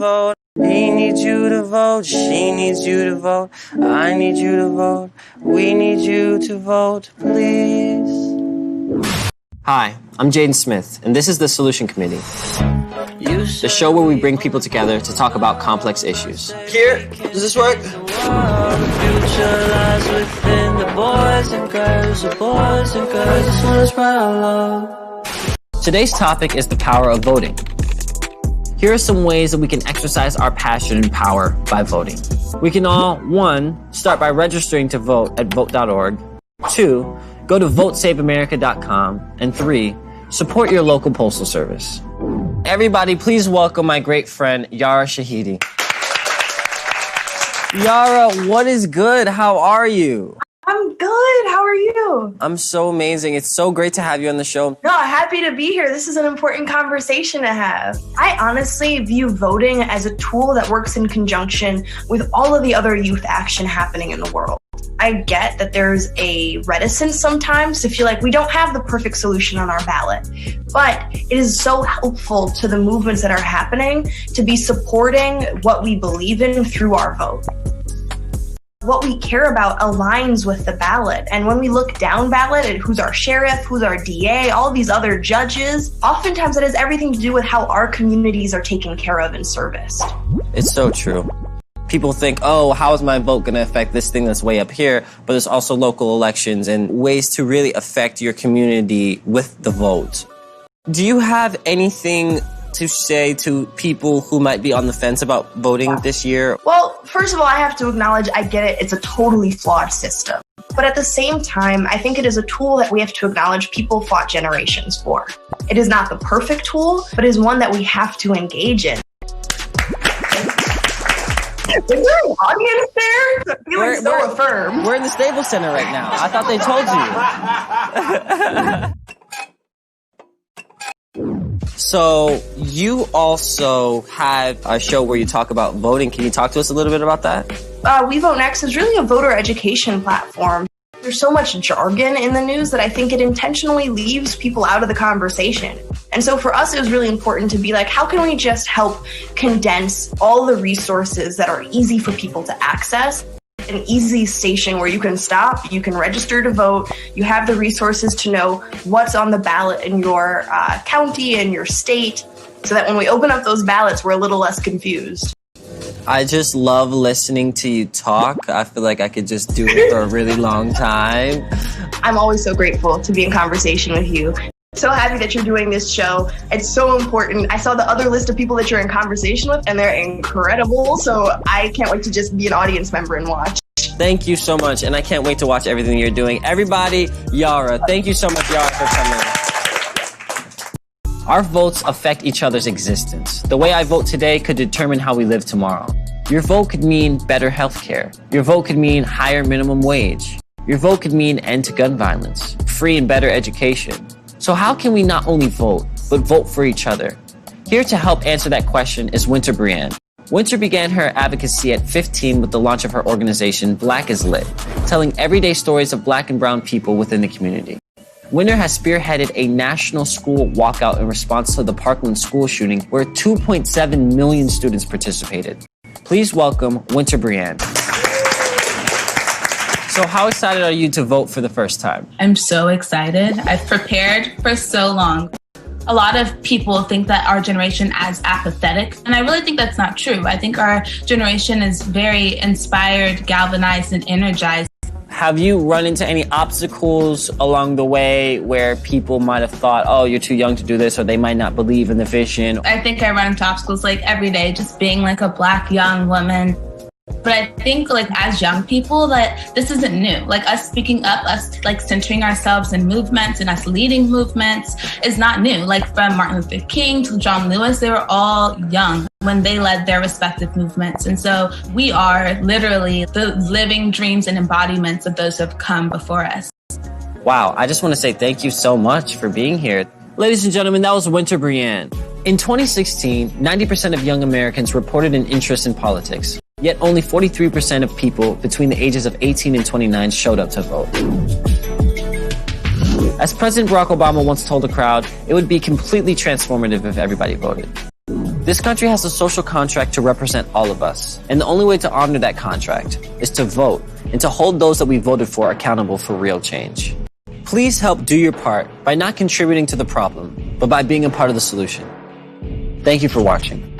vote. He needs you to vote. She needs you to vote. I need you to vote. We need you to vote, please. Hi, I'm Jaden Smith, and this is the Solution Committee, the show where we bring people together to talk about complex issues. Here, does this work? The future lies within the boys and girls, this one is proud love. Today's topic is the power of voting. Here are some ways that we can exercise our passion and power by voting. We can all, 1, start by registering to vote at vote.org, 2, go to votesaveamerica.com, and 3, support your local postal service. Everybody, please welcome my great friend, Yara Shahidi. Yara, what is good? How are you? I'm good. How are you? I'm so amazing. It's so great to have you on the show. No, happy to be here. This is an important conversation to have. I honestly view voting as a tool that works in conjunction with all of the other youth action happening in the world. I get that there's a reticence sometimes to feel like we don't have the perfect solution on our ballot, but it is so helpful to the movements that are happening to be supporting what we believe in through our vote. What we care about aligns with the ballot. And when we look down ballot at who's our sheriff, who's our DA, all these other judges, oftentimes it has everything to do with how our communities are taken care of and serviced. It's so true. People think, oh, how is my vote going to affect this thing that's way up here? But there's also local elections and ways to really affect your community with the vote. Do you have anything to say to people who might be on the fence about voting this year? Well, first of all, I have to acknowledge, I get it. It's a totally flawed system. But at the same time, I think it is a tool that we have to acknowledge people fought generations for. It is not the perfect tool, but it is one that we have to engage in. Is there an audience there? I'm feeling so affirmed. We're in the Staples Center right now. I thought they told you. So you also have a show where you talk about voting. Can you talk to us a little bit about that? We Vote Next is really a voter education platform. There's so much jargon in the news that I think it intentionally leaves people out of the conversation. And so for us, it was really important to be like, how can we just help condense all the resources that are easy for people to access? An easy station where you can stop, you can register to vote, you have the resources to know what's on the ballot in your county and your state, so that when we open up those ballots, we're a little less confused. I just love listening to you talk. I feel like I could just do it for a really long time. I'm always so grateful to be in conversation with you. So happy that you're doing this show. It's so important. I saw the other list of people that you're in conversation with, and they're incredible. So I can't wait to just be an audience member and watch. Thank you so much, and I can't wait to watch everything you're doing. Everybody, Yara. Thank you so much, Yara, for coming. Our votes affect each other's existence. The way I vote today could determine how we live tomorrow. Your vote could mean better healthcare. Your vote could mean higher minimum wage. Your vote could mean end to gun violence, free and better education. So how can we not only vote, but vote for each other? Here to help answer that question is Winter Brienne. Winter began her advocacy at 15 with the launch of her organization, Black is Lit, telling everyday stories of Black and brown people within the community. Winter has spearheaded a national school walkout in response to the Parkland school shooting, where 2.7 million students participated. Please welcome Winter Brienne. So how excited are you to vote for the first time? I'm so excited. I've prepared for so long. A lot of people think that our generation is apathetic, and I really think that's not true. I think our generation is very inspired, galvanized, and energized. Have you run into any obstacles along the way where people might have thought, oh, you're too young to do this, or they might not believe in the vision? I think I run into obstacles like every day, just being like a Black young woman. But I think like as young people that this isn't new. Like us speaking up, us like centering ourselves in movements and us leading movements is not new. Like from Martin Luther King to John Lewis, they were all young when they led their respective movements. And so we are literally the living dreams and embodiments of those who have come before us. Wow, I just want to say thank you so much for being here. Ladies and gentlemen, that was Winter Brienne. In 2016, 90% of young Americans reported an interest in politics. Yet only 43% of people between the ages of 18 and 29 showed up to vote. As President Barack Obama once told the crowd, it would be completely transformative if everybody voted. This country has a social contract to represent all of us, and the only way to honor that contract is to vote and to hold those that we voted for accountable for real change. Please help do your part by not contributing to the problem, but by being a part of the solution. Thank you for watching.